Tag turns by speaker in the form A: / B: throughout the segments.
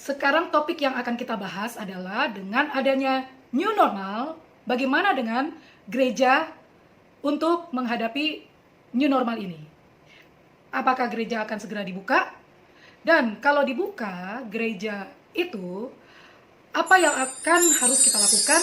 A: Sekarang topik yang akan kita bahas adalah dengan adanya new normal, bagaimana dengan gereja untuk menghadapi new normal ini. Apakah gereja akan segera dibuka? Dan kalau dibuka gereja itu, apa yang akan harus kita lakukan?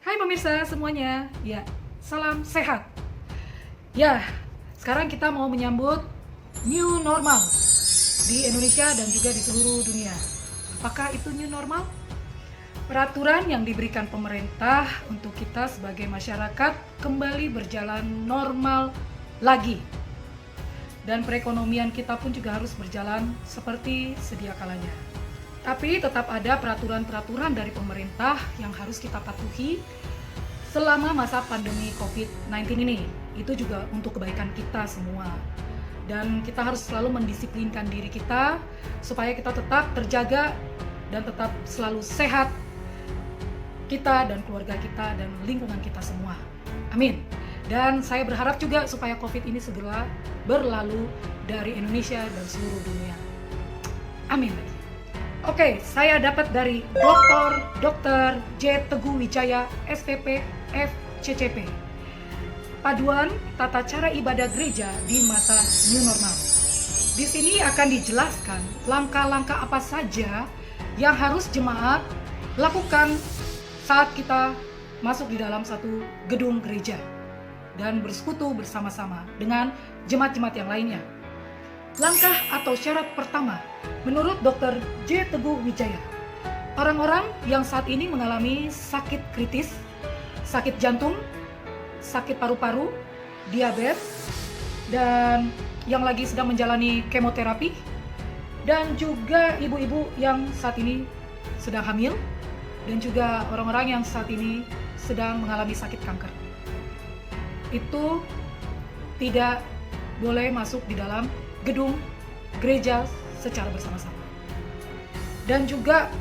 A: Hai pemirsa semuanya, ya salam sehat. Ya, sekarang kita mau menyambut new normal di Indonesia dan juga di seluruh dunia. Apakah itu new normal? Peraturan yang diberikan pemerintah untuk kita sebagai masyarakat kembali berjalan normal lagi. Dan perekonomian kita pun juga harus berjalan seperti sedia kalanya. Tapi tetap ada peraturan-peraturan dari pemerintah yang harus kita patuhi selama masa pandemi COVID-19 ini. Itu juga untuk kebaikan kita semua. Dan kita harus selalu mendisiplinkan diri kita supaya kita tetap terjaga dan tetap selalu sehat, kita dan keluarga kita dan lingkungan kita semua. Amin. Dan saya berharap juga supaya COVID ini segera berlalu dari Indonesia dan seluruh dunia. Amin. Oke, saya dapat dari Dr. J. Teguh Wijaya, SPP, FCCP. Paduan tata cara ibadah gereja di masa new normal. Di sini akan dijelaskan langkah-langkah apa saja yang harus jemaat lakukan saat kita masuk di dalam satu gedung gereja dan bersekutu bersama-sama dengan jemaat-jemaat yang lainnya. Langkah atau syarat pertama, menurut Dr. J. Teguh Wijaya, orang-orang yang saat ini mengalami sakit kritis, sakit jantung, sakit paru-paru, diabetes, dan yang lagi sedang menjalani kemoterapi, dan juga ibu-ibu yang saat ini sedang hamil, dan juga orang-orang yang saat ini sedang mengalami sakit kanker. Itu tidak boleh masuk di dalam gedung gereja secara bersama-sama. Dan juga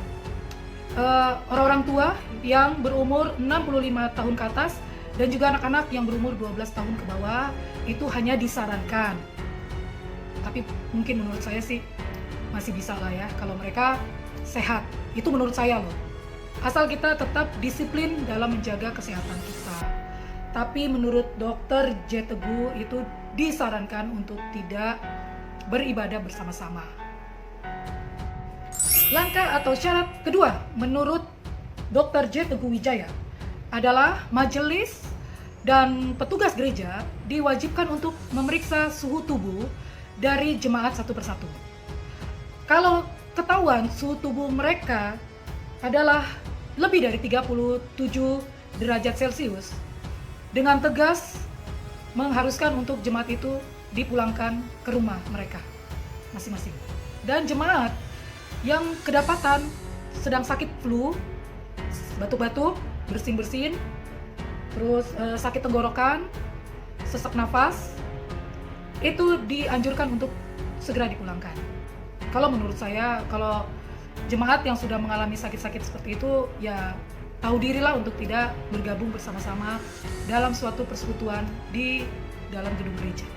A: orang-orang tua yang berumur 65 tahun ke atas dan juga anak-anak yang berumur 12 tahun ke bawah itu hanya disarankan. Tapi mungkin menurut saya sih masih bisa lah ya kalau mereka sehat. Itu menurut saya loh. Asal kita tetap disiplin dalam menjaga kesehatan kita. Tapi menurut Dr. J. Teguh itu disarankan untuk tidak beribadah bersama-sama. Langkah atau syarat kedua menurut Dr. J. Teguh Wijaya adalah majelis dan petugas gereja diwajibkan untuk memeriksa suhu tubuh dari jemaat satu persatu. Kalau ketahuan suhu tubuh mereka adalah lebih dari 37 derajat Celcius, dengan tegas mengharuskan untuk jemaat itu dipulangkan ke rumah mereka masing-masing. Dan jemaat yang kedapatan sedang sakit flu, batuk-batuk, bersin-bersin, terus sakit tenggorokan, sesak nafas, itu dianjurkan untuk segera dipulangkan. Kalau menurut saya, kalau jemaat yang sudah mengalami sakit-sakit seperti itu, ya tahu dirilah untuk tidak bergabung bersama-sama dalam suatu persekutuan di dalam gedung gereja.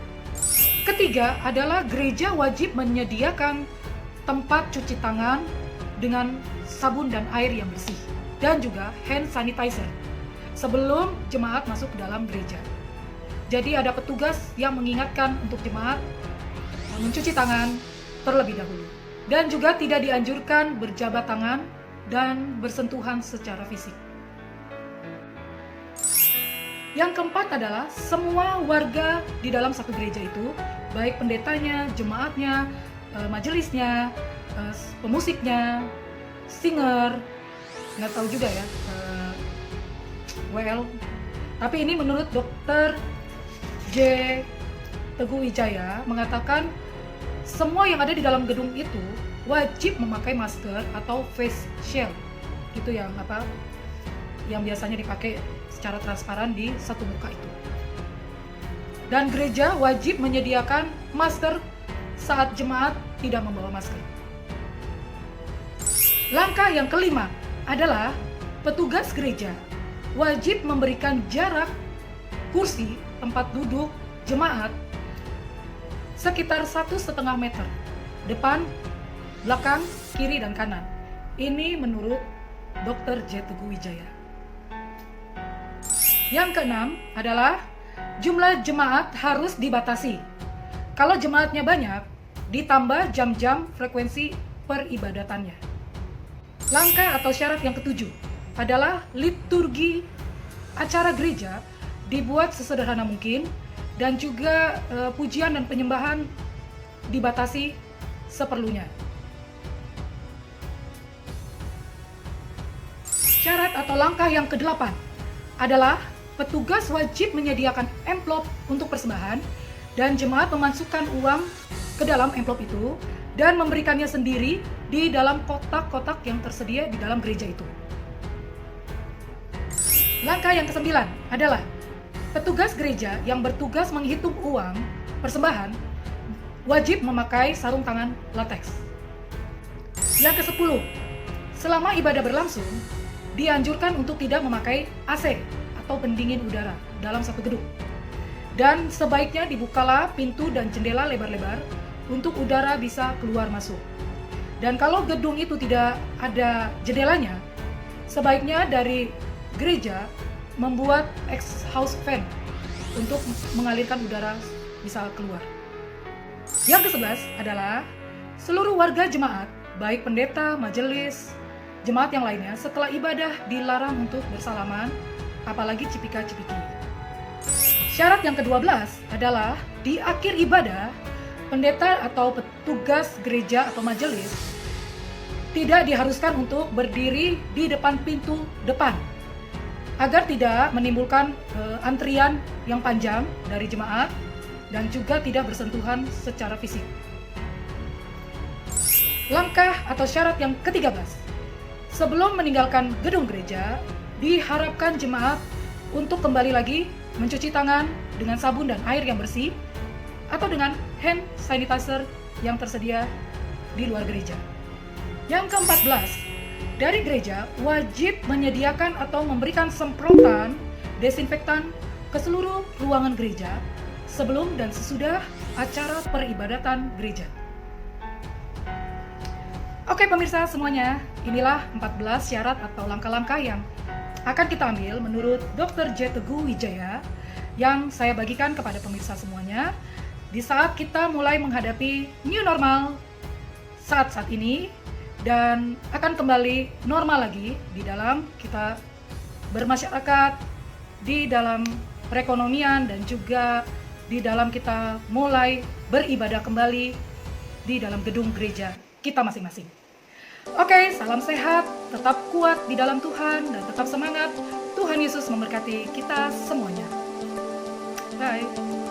A: Ketiga adalah gereja wajib menyediakan tempat cuci tangan dengan sabun dan air yang bersih dan juga hand sanitizer sebelum jemaat masuk ke dalam gereja. Jadi ada petugas yang mengingatkan untuk jemaat mencuci tangan terlebih dahulu. Dan juga tidak dianjurkan berjabat tangan dan bersentuhan secara fisik. Yang keempat adalah semua warga di dalam satu gereja itu, baik pendetanya, jemaatnya, majelisnya, pemusiknya, singer, nggak tahu juga ya, tapi ini menurut Dr. J. Teguh Wijaya mengatakan semua yang ada di dalam gedung itu wajib memakai masker atau face shield. Itu yang biasanya dipakai secara transparan di satu muka itu. Dan gereja wajib menyediakan masker saat jemaat tidak membawa masker. Langkah yang kelima adalah petugas gereja wajib memberikan jarak kursi tempat duduk jemaat sekitar 1,5 meter depan, belakang, kiri, dan kanan. Ini menurut Dr. J. Teguh Wijaya. Yang keenam adalah jumlah jemaat harus dibatasi. Kalau jemaatnya banyak, ditambah jam-jam frekuensi peribadatannya. Langkah atau syarat yang ketujuh adalah liturgi acara gereja dibuat sesederhana mungkin, dan juga pujian dan penyembahan dibatasi seperlunya. Syarat atau langkah yang kedelapan adalah petugas wajib menyediakan amplop untuk persembahan, dan jemaat memasukkan uang ke dalam amplop itu dan memberikannya sendiri di dalam kotak-kotak yang tersedia di dalam gereja itu. Langkah yang kesembilan adalah petugas gereja yang bertugas menghitung uang persembahan wajib memakai sarung tangan latex. Yang ke-10, selama ibadah berlangsung, dianjurkan untuk tidak memakai AC atau pendingin udara dalam satu gedung. Dan sebaiknya dibukalah pintu dan jendela lebar-lebar untuk udara bisa keluar masuk. Dan kalau gedung itu tidak ada jendelanya, sebaiknya dari gereja membuat exhaust fan untuk mengalirkan udara bisa keluar. Yang ke-11 adalah seluruh warga jemaat, baik pendeta, majelis, jemaat yang lainnya, setelah ibadah dilarang untuk bersalaman, apalagi cipika-cipiki. Syarat yang ke-12 adalah di akhir ibadah, pendeta atau petugas gereja atau majelis tidak diharuskan untuk berdiri di depan pintu depan, agar tidak menimbulkan antrian yang panjang dari jemaat dan juga tidak bersentuhan secara fisik. Langkah atau syarat yang ke-13, sebelum meninggalkan gedung gereja, diharapkan jemaat untuk kembali lagi mencuci tangan dengan sabun dan air yang bersih atau dengan hand sanitizer yang tersedia di luar gereja. Yang ke-14, dari gereja wajib menyediakan atau memberikan semprotan desinfektan ke seluruh ruangan gereja sebelum dan sesudah acara peribadatan gereja. Oke pemirsa semuanya, inilah 14 syarat atau langkah-langkah yang akan kita ambil menurut Dr. J. Teguh Wijaya yang saya bagikan kepada pemirsa semuanya di saat kita mulai menghadapi new normal saat ini, dan akan kembali normal lagi di dalam kita bermasyarakat, di dalam perekonomian, dan juga di dalam kita mulai beribadah kembali di dalam gedung gereja kita masing-masing. Oke, salam sehat, tetap kuat di dalam Tuhan, dan tetap semangat. Tuhan Yesus memberkati kita semuanya. Bye.